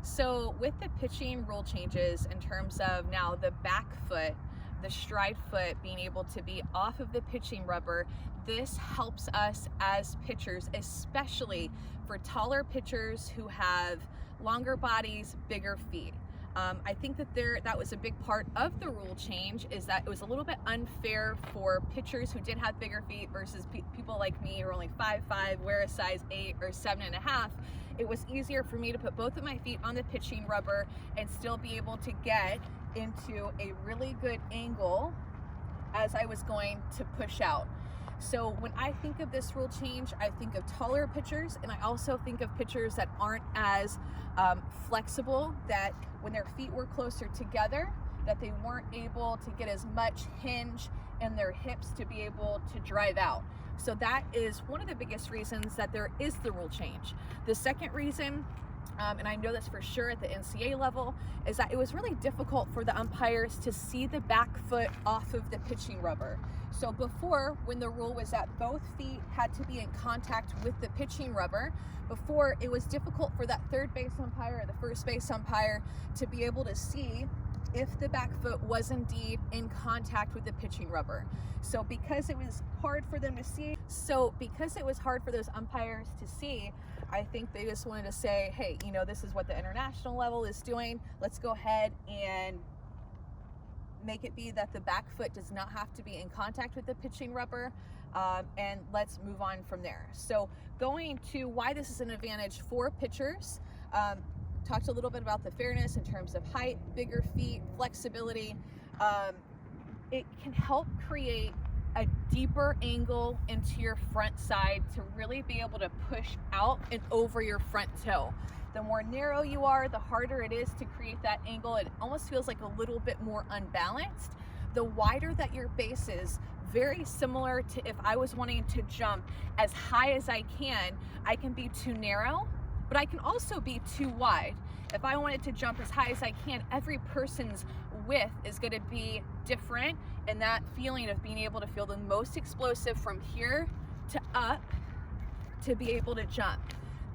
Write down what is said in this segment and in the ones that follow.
So with the pitching rule changes in terms of now the back foot, the stride foot being able to be off of the pitching rubber, this helps us as pitchers, especially for taller pitchers who have longer bodies, bigger feet. I think that was a big part of the rule change, is that it was a little bit unfair for pitchers who did have bigger feet versus people like me who are only 5'5", wear a size 8 or 7.5. It was easier for me to put both of my feet on the pitching rubber and still be able to get into a really good angle as I was going to push out. So when I think of this rule change, I think of taller pitchers, and I also think of pitchers that aren't as flexible, that when their feet were closer together, that they weren't able to get as much hinge in their hips to be able to drive out. So that is one of the biggest reasons that there is the rule change. The second reason, and I know this for sure at the NCAA level, is that it was really difficult for the umpires to see the back foot off of the pitching rubber. So before, when the rule was that both feet had to be in contact with the pitching rubber, before it was difficult for that third base umpire or the first base umpire to be able to see if the back foot was indeed in contact with the pitching rubber. So because it was hard for them to see, because it was hard for those umpires to see, I think they just wanted to say, hey, this is what the international level is doing. Let's go ahead and make it be that the back foot does not have to be in contact with the pitching rubber, and let's move on from there. So going to why this is an advantage for pitchers, talked a little bit about the fairness in terms of height, bigger feet, flexibility. It can help create a deeper angle into your front side to really be able to push out and over your front toe. The more narrow you are, the harder it is to create that angle. It almost feels like a little bit more unbalanced. The wider that your base is, very similar to if I was wanting to jump as high as I can be too narrow, but I can also be too wide. If I wanted to jump as high as I can, every person's width is going to be different, and that feeling of being able to feel the most explosive from here to up to be able to jump.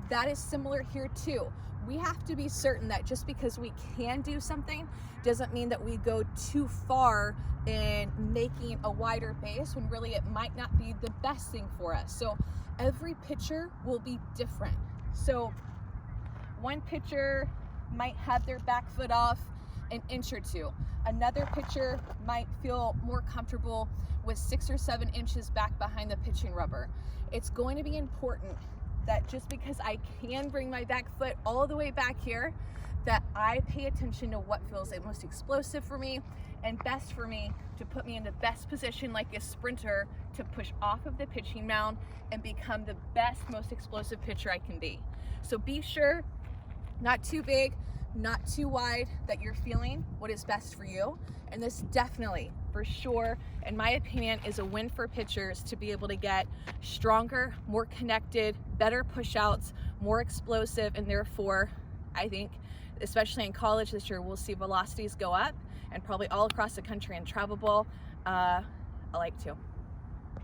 That is similar here too. We have to be certain that just because we can do something doesn't mean that we go too far in making a wider base when really it might not be the best thing for us. So every pitcher will be different. So one pitcher might have their back foot off an inch or two. Another pitcher might feel more comfortable with 6 or 7 inches back behind the pitching rubber. It's going to be important that just because I can bring my back foot all the way back here, that I pay attention to what feels the most explosive for me and best for me to put me in the best position like a sprinter to push off of the pitching mound and become the best, most explosive pitcher I can be. So be sure, not too big, not too wide, that you're feeling what is best for you. And this definitely, for sure, in my opinion, is a win for pitchers to be able to get stronger, more connected, better push outs, more explosive, and therefore, I think, especially in college this year, we'll see velocities go up and probably all across the country in travel ball. I like to.